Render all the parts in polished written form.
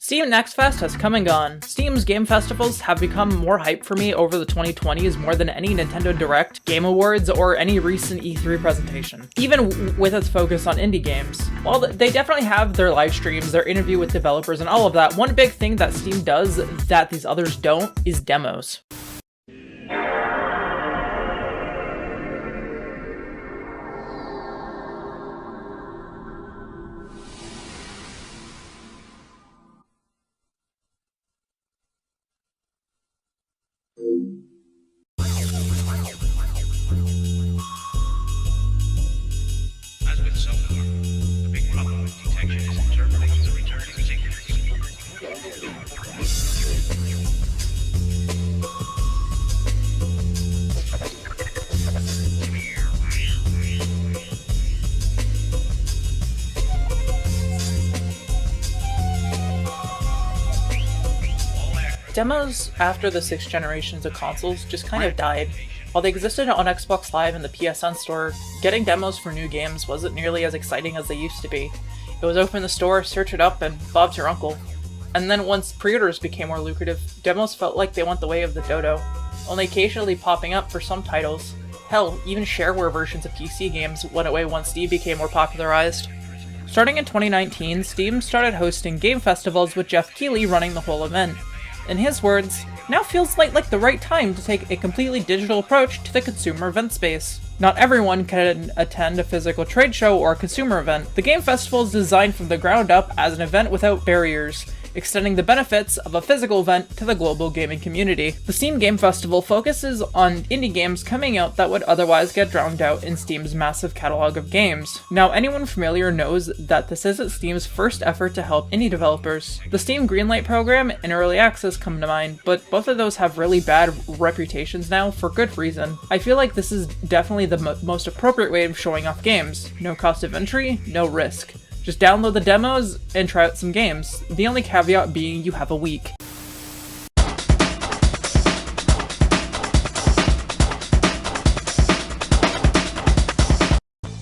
Steam Next Fest has come and gone. Steam's game festivals have become more hype for me over the 2020s more than any Nintendo Direct, Game Awards, or any recent E3 presentation. Even with its focus on indie games. While they definitely have their live streams, their interview with developers, and all of that, one big thing that Steam does that these others don't is demos. As with sonar, the big problem with detection is interpreting the returning signals. Demos after the 6 generations of consoles just kind of died. While they existed on Xbox Live and the PSN store, getting demos for new games wasn't nearly as exciting as they used to be. It was open the store, search it up, and Bob's your uncle. And then once pre-orders became more lucrative, demos felt like they went the way of the dodo, only occasionally popping up for some titles. Hell, even shareware versions of PC games went away once Steam became more popularized. Starting in 2019, Steam started hosting game festivals with Jeff Keighley running the whole event. In his words, now feels like the right time to take a completely digital approach to the consumer event space. Not everyone can attend a physical trade show or a consumer event. The Game Festival is designed from the ground up as an event without barriers, extending the benefits of a physical event to the global gaming community. The Steam Game Festival focuses on indie games coming out that would otherwise get drowned out in Steam's massive catalog of games. Now, anyone familiar knows that this isn't Steam's first effort to help indie developers. The Steam Greenlight program and Early Access come to mind, but both of those have really bad reputations now for good reason. I feel like this is definitely the most appropriate way of showing off games. No cost of entry, no risk. Just download the demos and try out some games. The only caveat being you have a week.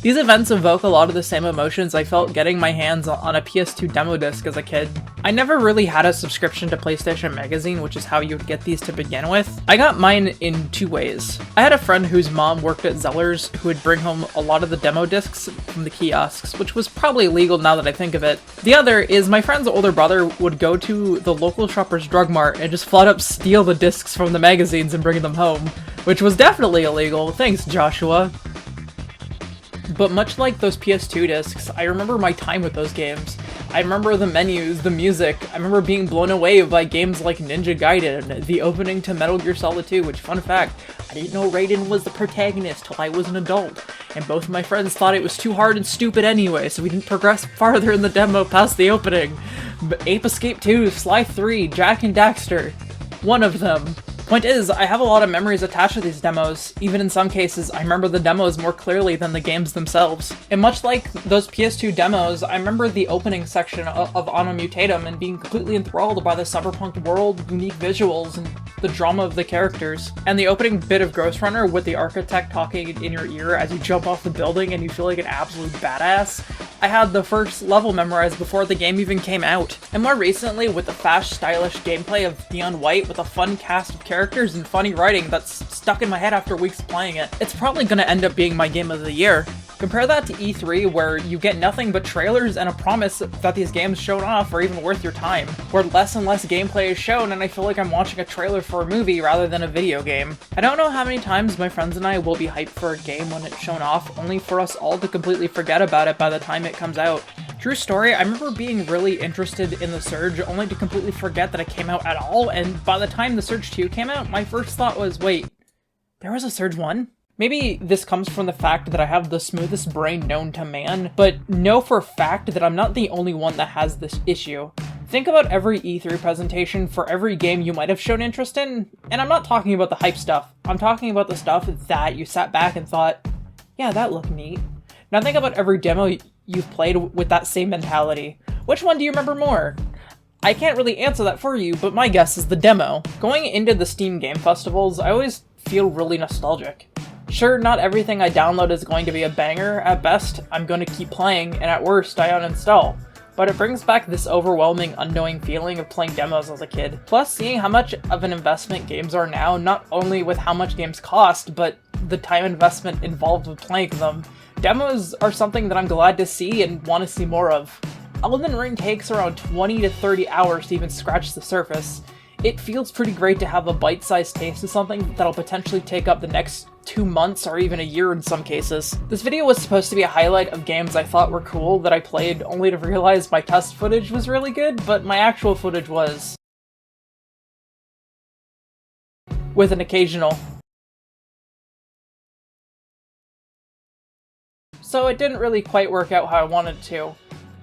These events evoke a lot of the same emotions I felt getting my hands on a PS2 demo disc as a kid. I never really had a subscription to PlayStation Magazine, which is how you would get these to begin with. I got mine in 2 ways. I had a friend whose mom worked at Zellers who would bring home a lot of the demo discs from the kiosks, which was probably illegal now that I think of it. The other is my friend's older brother would go to the local Shoppers Drug Mart and just flat up steal the discs from the magazines and bring them home, which was definitely illegal. Thanks, Joshua. But much like those PS2 discs, I remember my time with those games. I remember the menus, the music. I remember being blown away by games like Ninja Gaiden, the opening to Metal Gear Solid 2, which, fun fact, I didn't know Raiden was the protagonist till I was an adult, and both of my friends thought it was too hard and stupid anyway, so we didn't progress farther in the demo past the opening. Ape Escape 2, Sly 3, Jak and Daxter. One of them. Point is, I have a lot of memories attached to these demos. Even in some cases, I remember the demos more clearly than the games themselves. And much like those PS2 demos, I remember the opening section of Anno Mutatum and being completely enthralled by the cyberpunk world, unique visuals, and the drama of the characters. And the opening bit of Ghost Runner with the architect talking in your ear as you jump off the building and you feel like an absolute badass. I had the first level memorized before the game even came out. And more recently, with the fast, stylish gameplay of Neon White with a fun cast of characters and funny writing that's stuck in my head after weeks playing it, it's probably gonna end up being my game of the year. Compare that to E3, where you get nothing but trailers and a promise that these games shown off are even worth your time, where less and less gameplay is shown and I feel like I'm watching a trailer for a movie rather than a video game. I don't know how many times my friends and I will be hyped for a game when it's shown off, only for us all to completely forget about it by the time it comes out. True story, I remember being really interested in The Surge, only to completely forget that it came out at all, and by the time The Surge 2 came out, my first thought was, wait, there was a Surge 1? Maybe this comes from the fact that I have the smoothest brain known to man, but know for a fact that I'm not the only one that has this issue. Think about every E3 presentation for every game you might have shown interest in, and I'm not talking about the hype stuff. I'm talking about the stuff that you sat back and thought, yeah, that looked neat. Now think about every demo you've played with that same mentality. Which one do you remember more? I can't really answer that for you, but my guess is the demo. Going into the Steam Game Festivals, I always feel really nostalgic. Sure, not everything I download is going to be a banger. At best, I'm going to keep playing, and at worst, I uninstall. but it brings back this overwhelming, unknowing feeling of playing demos as a kid. Plus, seeing how much of an investment games are now, not only with how much games cost, but the time investment involved with playing them. Demos are something that I'm glad to see and want to see more of. Elden Ring takes around 20 to 30 hours to even scratch the surface. It feels pretty great to have a bite-sized taste of something that'll potentially take up the next 2 months or even a year in some cases. This video was supposed to be a highlight of games I thought were cool that I played, only to realize my test footage was really good, but my actual footage was... with an occasional. So it didn't really quite work out how I wanted to.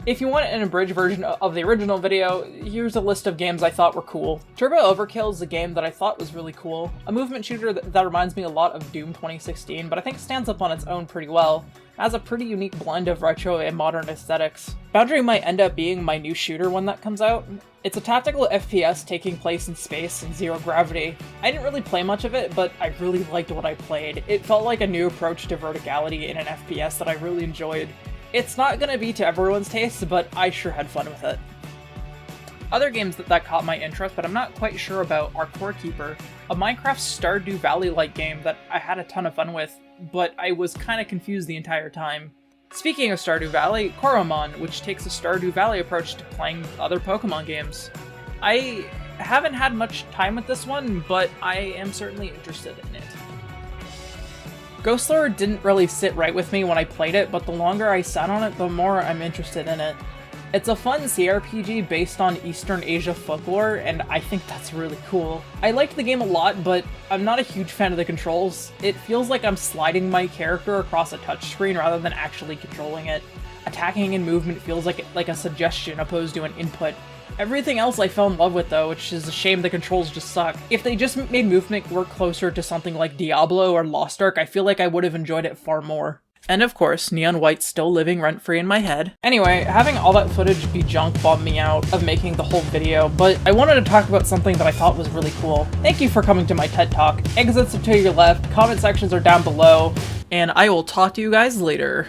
If you want an abridged version of the original video, here's a list of games I thought were cool. Turbo Overkill is a game that I thought was really cool. A movement shooter that reminds me a lot of Doom 2016, but I think stands up on its own pretty well. It has a pretty unique blend of retro and modern aesthetics. Boundary might end up being my new shooter when that comes out. It's a tactical FPS taking place in space and zero gravity. I didn't really play much of it, but I really liked what I played. It felt like a new approach to verticality in an FPS that I really enjoyed. It's not gonna be to everyone's taste, but I sure had fun with it. Other games that caught my interest, but I'm not quite sure about, are Core Keeper, a Minecraft Stardew Valley-like game that I had a ton of fun with, but I was kinda confused the entire time. Speaking of Stardew Valley, Coromon, which takes a Stardew Valley approach to playing other Pokemon games. I haven't had much time with this one, but I am certainly interested in it. Ghost Lore didn't really sit right with me when I played it, but the longer I sat on it, the more I'm interested in it. It's a fun CRPG based on Eastern Asia folklore, and I think that's really cool. I liked the game a lot, but I'm not a huge fan of the controls. It feels like I'm sliding my character across a touchscreen rather than actually controlling it. Attacking and movement feels like a suggestion opposed to an input. Everything else I fell in love with though, which is a shame the controls just suck. If they just made movement work closer to something like Diablo or Lost Ark, I feel like I would have enjoyed it far more. And of course, Neon White's still living rent-free in my head. Anyway, having all that footage be junk bummed me out of making the whole video, but I wanted to talk about something that I thought was really cool. Thank you for coming to my TED Talk. Exits are to your left, comment sections are down below, and I will talk to you guys later.